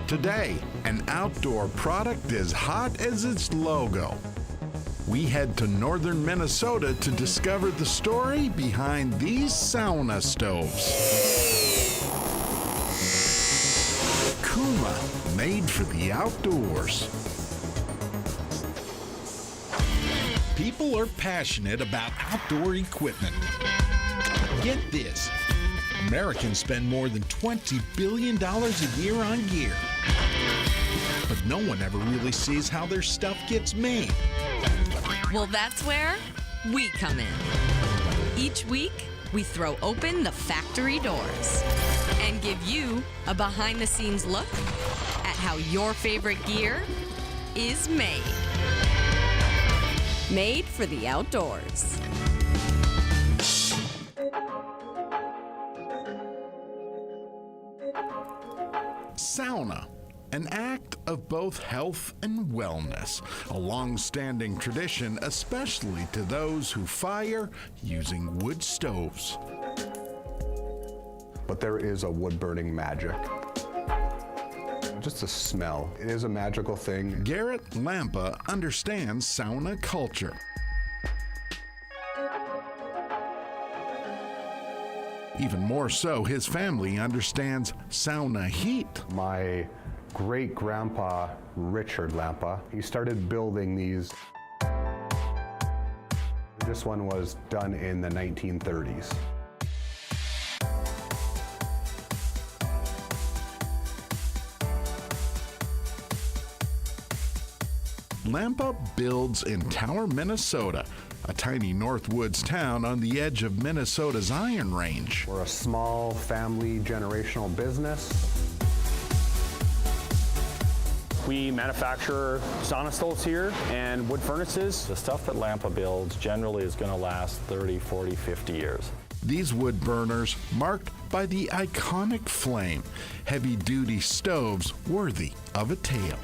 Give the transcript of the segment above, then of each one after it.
Today, an outdoor product as hot as its logo. We head to northern Minnesota to discover the story behind these sauna stoves. Kuma, made for the outdoors. People are passionate about outdoor equipment. Get this, Americans spend more than $20 billion a year on gear. But no one ever really sees how their stuff gets made. Well, that's where we come in. Each week, we throw open the factory doors and give you a behind-the-scenes look at how your favorite gear is made. Made for the outdoors. Sauna, an act of both health and wellness, a long-standing tradition, especially to those who fire using wood stoves. But there is a wood-burning magic. Just the smell. It is a magical thing. Garrett Lampa understands sauna culture. Even more so, his family understands sauna heat. My great-grandpa, Richard Lampa, he started building these. This one was done in the 1930s. Lampa builds in Tower, Minnesota, a tiny Northwoods town on the edge of Minnesota's Iron Range. We're a small family generational business. We manufacture sauna stoves here and wood furnaces. The stuff that Lampa builds generally is going to last 30, 40, 50 years. These wood burners marked by the iconic flame, heavy-duty stoves worthy of a tale.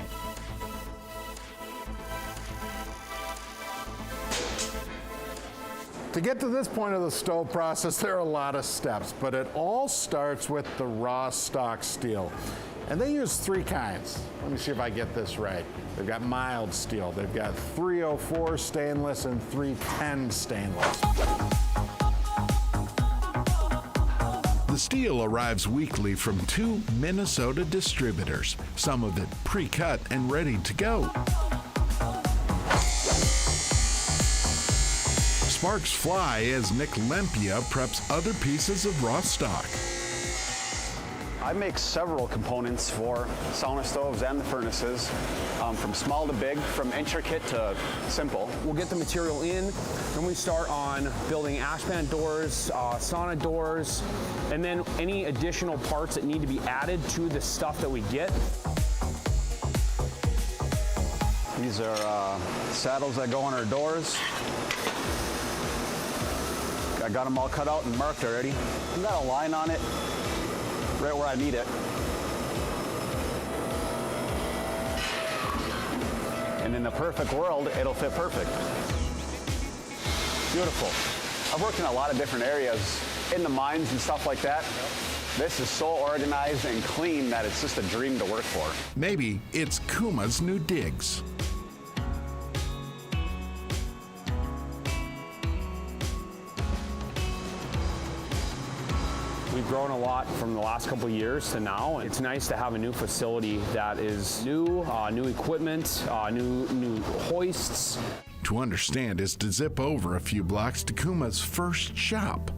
To get to this point of the stove process, there are a lot of steps, but it all starts with the raw stock steel. And they use three kinds. Let me see if I get this right. They've got mild steel, they've got 304 stainless and 310 stainless. The steel arrives weekly from 2 Minnesota distributors, some of it pre-cut and ready to go. Sparks fly as Nick Lempia preps other pieces of raw stock. I make several components for sauna stoves and the furnaces, from small to big, from intricate to simple. We'll get the material in, then we start on building ashpan doors, sauna doors, and then any additional parts that need to be added to the stuff that we get. These are saddles that go on our doors. I got them all cut out and marked already. I've got a line on it right where I need it. And in the perfect world, it'll fit perfect. Beautiful. I've worked in a lot of different areas, in the mines and stuff like that. This is so organized and clean that it's just a dream to work for. Maybe it's Kuma's new digs. We've grown a lot from the last couple of years to now. It's nice to have a new facility that is new, new equipment, new hoists. To understand is to zip over a few blocks to Kuma's first shop.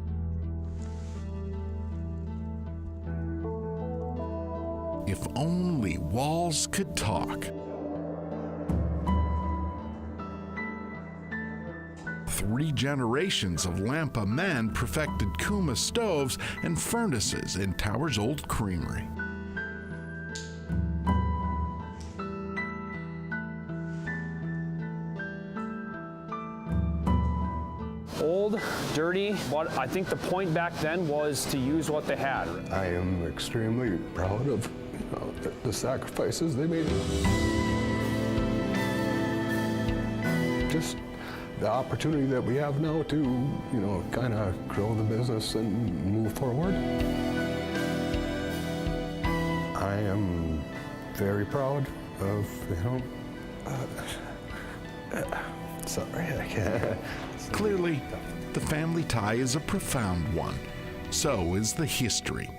If only walls could talk. 3 generations of Lampa men perfected Kuma stoves and furnaces in Tower's old creamery. Old, dirty, but I think the point back then was to use what they had. I am extremely proud of the sacrifices they made. Just the opportunity that we have now to, kind of grow the business and move forward. very proud of him. Sorry, I can't. Clearly, the family tie is a profound one. So is the history.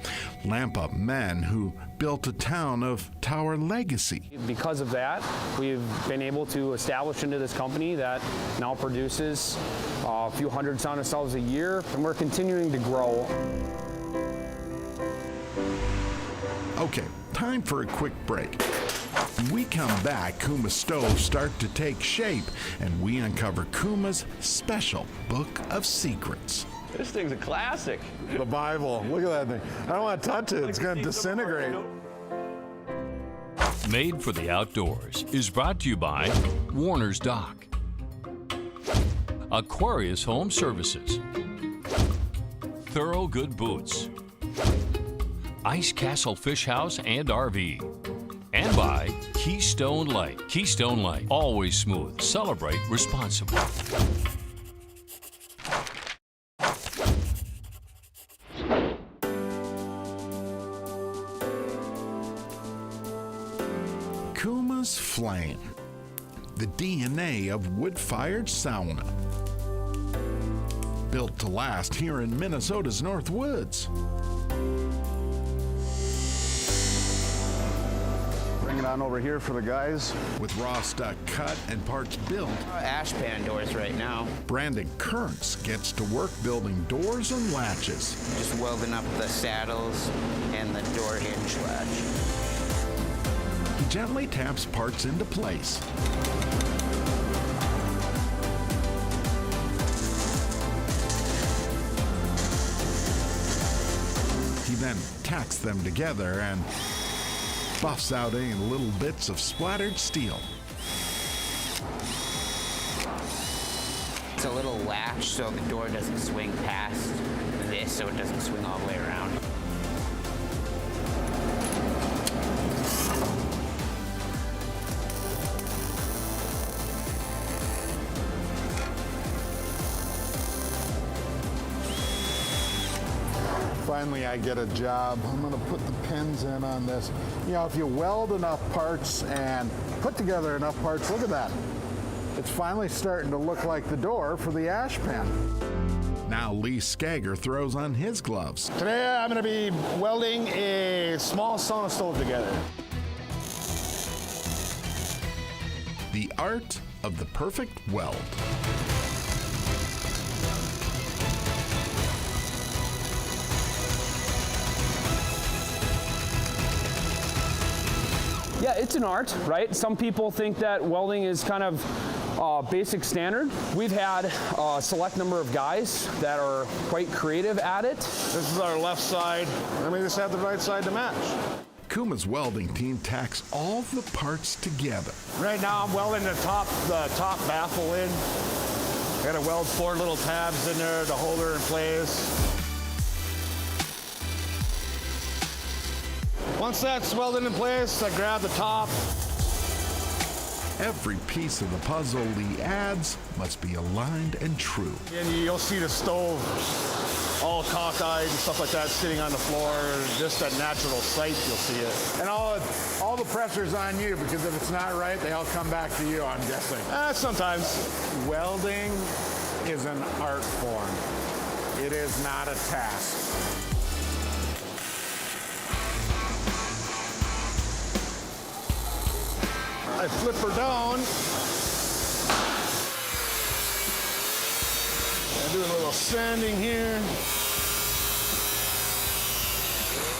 Lampa men who built a town of tower legacy. Because of that, we've been able to establish into this company that now produces a few hundred sauna stoves a year, and we're continuing to grow. Okay, time for a quick break. When we come back, Kuuma stoves start to take shape, and we uncover Kuma's special book of secrets. This thing's a classic. The Bible. Look at that thing. I don't want to touch it. It's going to disintegrate. Made for the Outdoors is brought to you by Warner's Dock, Aquarius Home Services, Thorough Good Boots, Ice Castle Fish House and RV, and by Keystone Light. Keystone Light, always smooth. Celebrate responsibly. Kuma's Flame, the DNA of wood-fired sauna. Built to last here in Minnesota's North Woods. Bring it on over here for the guys. With raw stock cut and parts built, Ash pan doors right now. Brandon Kearns gets to work building doors and latches. Just welding up the saddles and the door hinge latch. He gently taps parts into place. He then tacks them together and buffs out any little bits of splattered steel. It's a little latch so the door doesn't swing past this, so it doesn't swing all the way around. Finally, I get a job. I'm going to put the pins in on this. You know, if you weld enough parts and put together enough parts, look at that. It's finally starting to look like the door for the ash pan. Now Lee Skager throws on his gloves. Today I'm going to be welding a small sauna stove together. The art of the perfect weld. Yeah, it's an art, right? Some people think that welding is kind of basic standard. We've had a select number of guys that are quite creative at it. This is our left side, and we just have the right side to match. Kuma's welding team tacks all the parts together. Right now I'm welding the top baffle in. Got to weld 4 little tabs in there to hold her in place. Once that's welded in place, I grab the top. Every piece of the puzzle Lee adds must be aligned and true. And you'll see the stove all cockeyed and stuff like that sitting on the floor. Just at natural sight, you'll see it. And all the pressure's on you, because if it's not right, they all come back to you, I'm guessing. Sometimes. Welding is an art form. It is not a task. I flip her down. I do a little sanding here.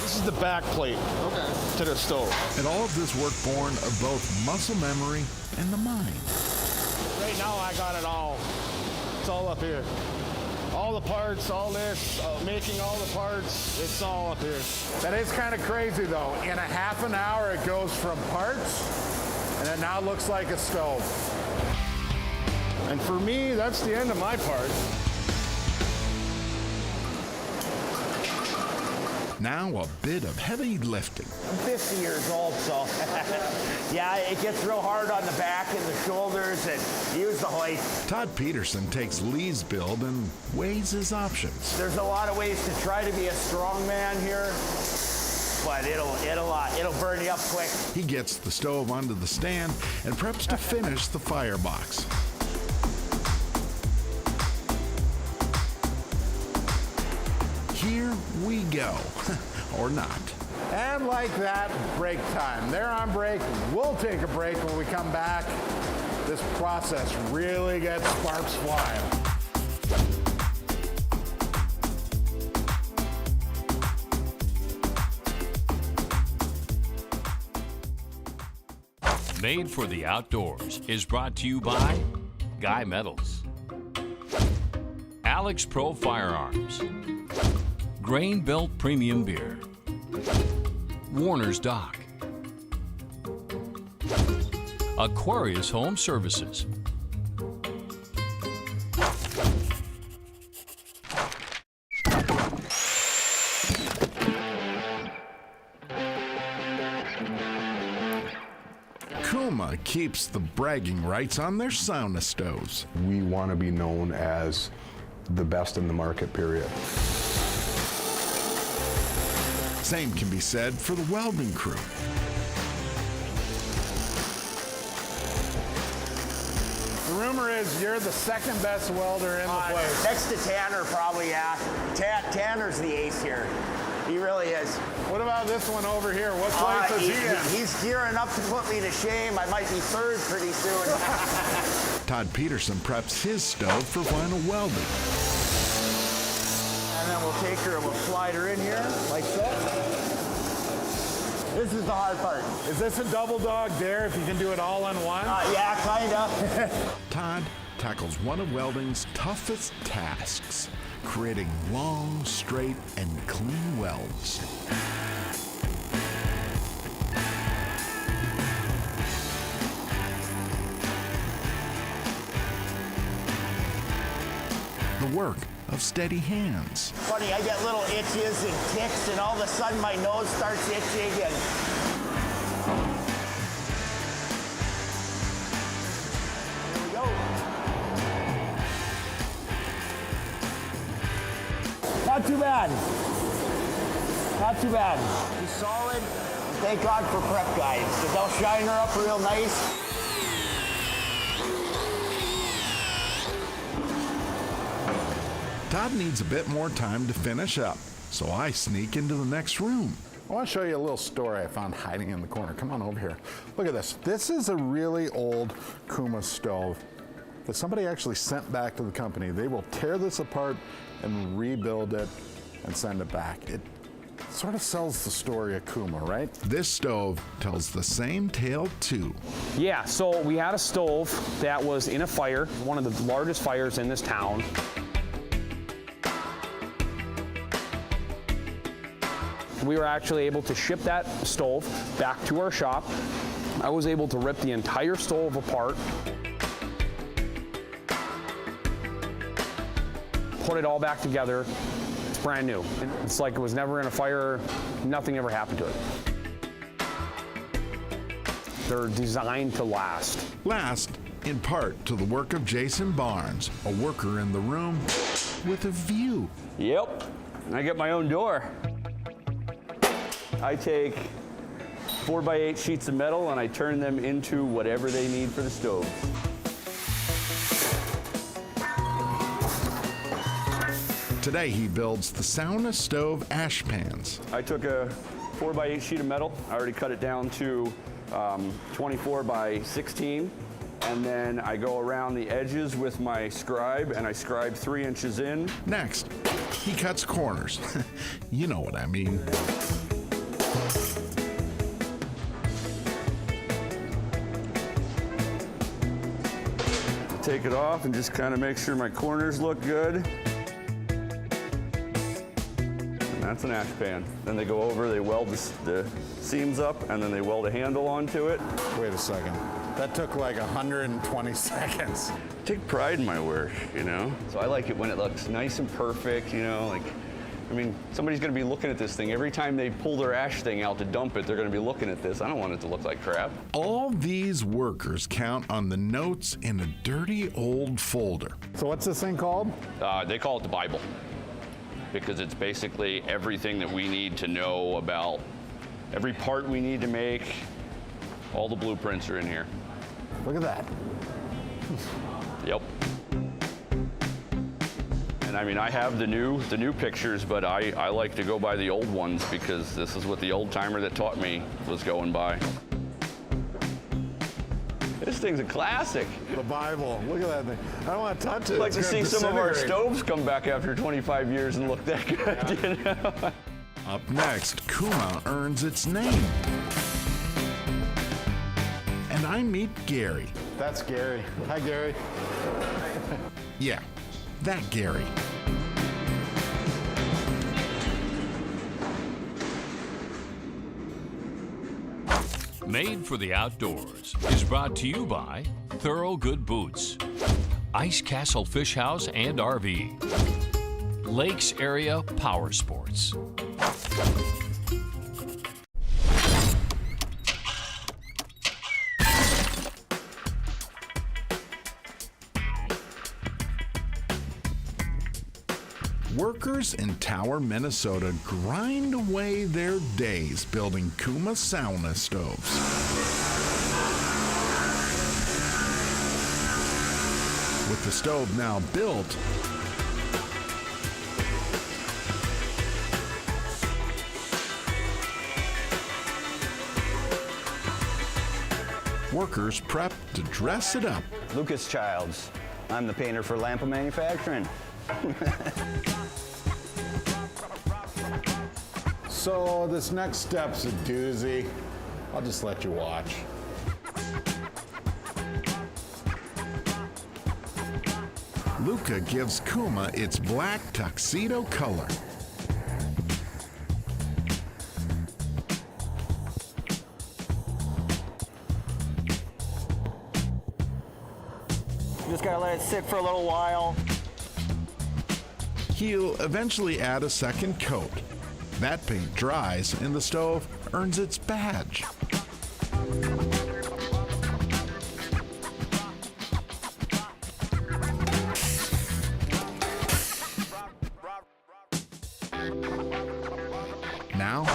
This is the back plate to the stove. And all of this work born of both muscle memory and the mind. Right now I got it all. It's all up here. All the parts, all this, making all the parts, it's all up here. That is kind of crazy though. In a half an hour it goes from parts, and it now looks like a stove. And for me, that's the end of my part. Now a bit of heavy lifting. I'm 50 years old, so yeah, it gets real hard on the back and the shoulders, and use the hoist. Todd Peterson takes Lee's build and weighs his options. There's a lot of ways to try to be a strong man here, but it'll burn you up quick. He gets the stove onto the stand and preps to finish the firebox. Here we go. Or not. And like that, break time. They're on break. We'll take a break. When we come back, this process really gets sparks flying. Made for the Outdoors is brought to you by Guy Metals, Alex Pro Firearms, Grain Belt Premium Beer, Warner's Dock, Aquarius Home Services, Kuma keeps the bragging rights on their sauna stoves. We want to be known as the best in the market, period. Same can be said for the welding crew. The rumor is you're the second best welder in the place. Next to Tanner, probably, yeah. Tanner's the ace here. He really is. What about this one over here? What place is he in? He's gearing up to put me to shame. I might be third pretty soon. Todd Peterson preps his stove for final welding. And then we'll take her and we'll slide her in here, like so. This is the hard part. Is this a double dog dare if you can do it all in one? Yeah, kinda. Todd tackles one of welding's toughest tasks, creating long, straight, and clean welds. The work of steady hands. Funny, I get little itches and ticks, and all of a sudden my nose starts itching, and here we go. Not too bad. Not too bad. She's solid. Thank God for prep guys, because they'll shine her up real nice. Todd needs a bit more time to finish up, so I sneak into the next room. I want to show you a little story I found hiding in the corner. Come on over here. Look at this. This is a really old Kuuma stove that somebody actually sent back to the company. They will tear this apart and rebuild it and send it back. It sort of sells the story of Kuma, right? This stove tells the same tale too. Yeah, so we had a stove that was in a fire, one of the largest fires in this town. We were actually able to ship that stove back to our shop. I was able to rip the entire stove apart, put it all back together. It's brand new. It's like it was never in a fire, nothing ever happened to it. They're designed to last. Last, in part, to the work of Jason Barnes, a worker in the room with a view. Yep, I get my own door. I take 4x8 sheets of metal and I turn them into whatever they need for the stove. Today he builds the sauna stove ash pans. I took a 4x8 sheet of metal. I already cut it down to 24 by 16. And then I go around the edges with my scribe and I scribe 3 inches in. Next, he cuts corners. You know what I mean. Take it off and just kind of make sure my corners look good. And that's an ash pan. Then they go over, they weld the seams up, and then they weld a handle onto it. Wait a second. That took like 120 seconds. I take pride in my work, you know? So I like it when it looks nice and perfect, you know, like, I mean, somebody's gonna be looking at this thing. Every time they pull their ash thing out to dump it, they're gonna be looking at this. I don't want it to look like crap. All these workers count on the notes in a dirty old folder. So what's this thing called? They call it the Bible, because it's basically everything that we need to know about Every part we need to make, all the blueprints are in here. Look at that. Yep. And I mean, I have the new pictures, but I like to go by the old ones because this is what the old timer that taught me was going by. This thing's a classic. The Bible. Look at that thing. I don't want to touch it. I'd like to It's see gonna some of our disintegrate. stoves come back after 25 years and look that good, you know? Up next, Kuma earns its name. And I meet Gary. That's Gary. Hi, Gary. Yeah, that Gary. Made for the Outdoors is brought to you by Thorough Good Boots, Ice Castle Fish House and RV, Lakes Area Power Sports. Workers in Tower, Minnesota grind away their days building Kuuma Sauna Stoves. With the stove now built, workers prep to dress it up. Lucas Childs. I'm the painter for Lampa Manufacturing. So this next step's a doozy. I'll just let you watch. Luca gives Kuma its black tuxedo color. Just gotta let it sit for a little while. He'll eventually add a second coat. That paint dries and the stove earns its badge. Now,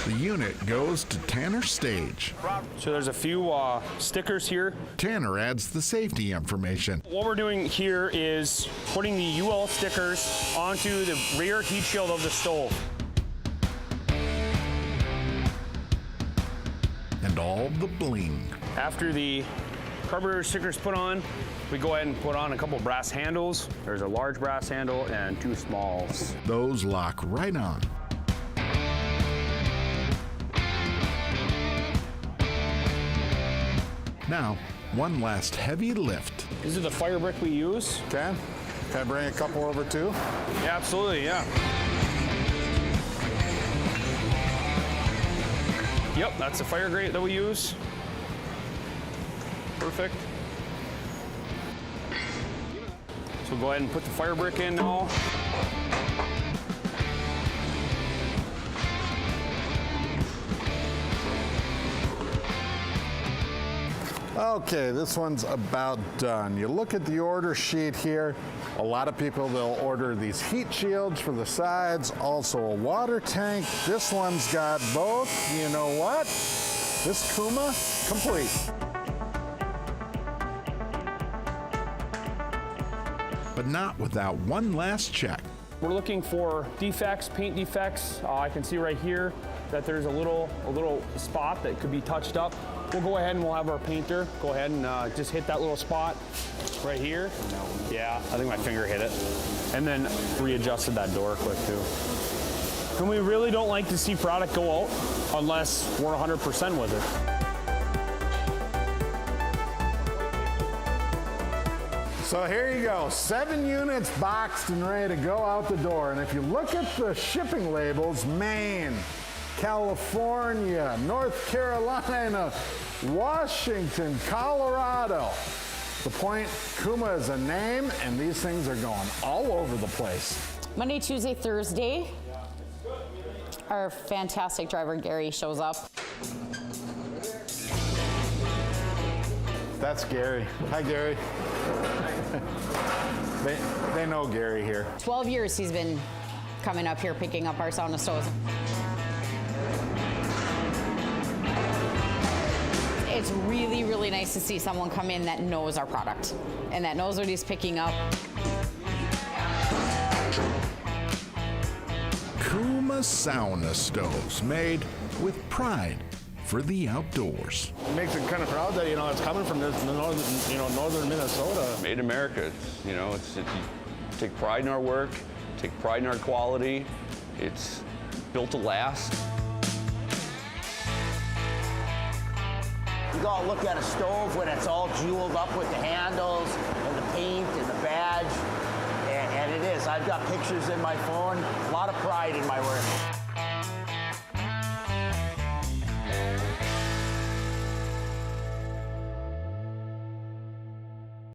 the unit goes to Tanner's stage. So there's a few stickers here. Tanner adds the safety information. What we're doing here is putting the UL stickers onto the rear heat shield of the stove. And all the bling. After the carburetor stickers put on, we go ahead and put on a couple brass handles. There's a large brass handle and two smalls. Those lock right on. Now, one last heavy lift. This is the fire brick we use. Okay. Can I bring a couple over too? Yeah, absolutely, yeah. Yep, that's the fire grate that we use. Perfect. So we'll go ahead and put the fire brick in now. Okay, this one's about done. You look at the order sheet here. A lot of people, they'll order these heat shields for the sides, also a water tank. This one's got both. You know what? This Kuma, complete. But not without one last check. We're looking for defects, paint defects. I can see right here that there's a little spot that could be touched up. We'll go ahead and we'll have our painter go ahead and just hit that little spot right here. Yeah, I think my finger hit it. And then readjusted that door quick too. And we really don't like to see product go out unless we're 100% with it. So here you go, 7 units boxed and ready to go out the door. And if you look at the shipping labels, Maine, California, North Carolina, Washington, Colorado. The point, Kuma is a name, and these things are going all over the place. Monday, Tuesday, Thursday, our fantastic driver Gary shows up. That's Gary. Hi, Gary. They know Gary here. 12 years he's been coming up here picking up our sauna stoves. It's really, really nice to see someone come in that knows our product and that knows what he's picking up. Kuuma Sauna Stoves, made with pride for the outdoors. It makes it kind of proud that, it's coming from this northern Minnesota. Made in America. You take pride in our work, take pride in our quality. It's built to last. You gotta look at a stove when it's all jeweled up with the handles and the paint and the badge. And it is. I've got pictures in my phone. A lot of pride in my work.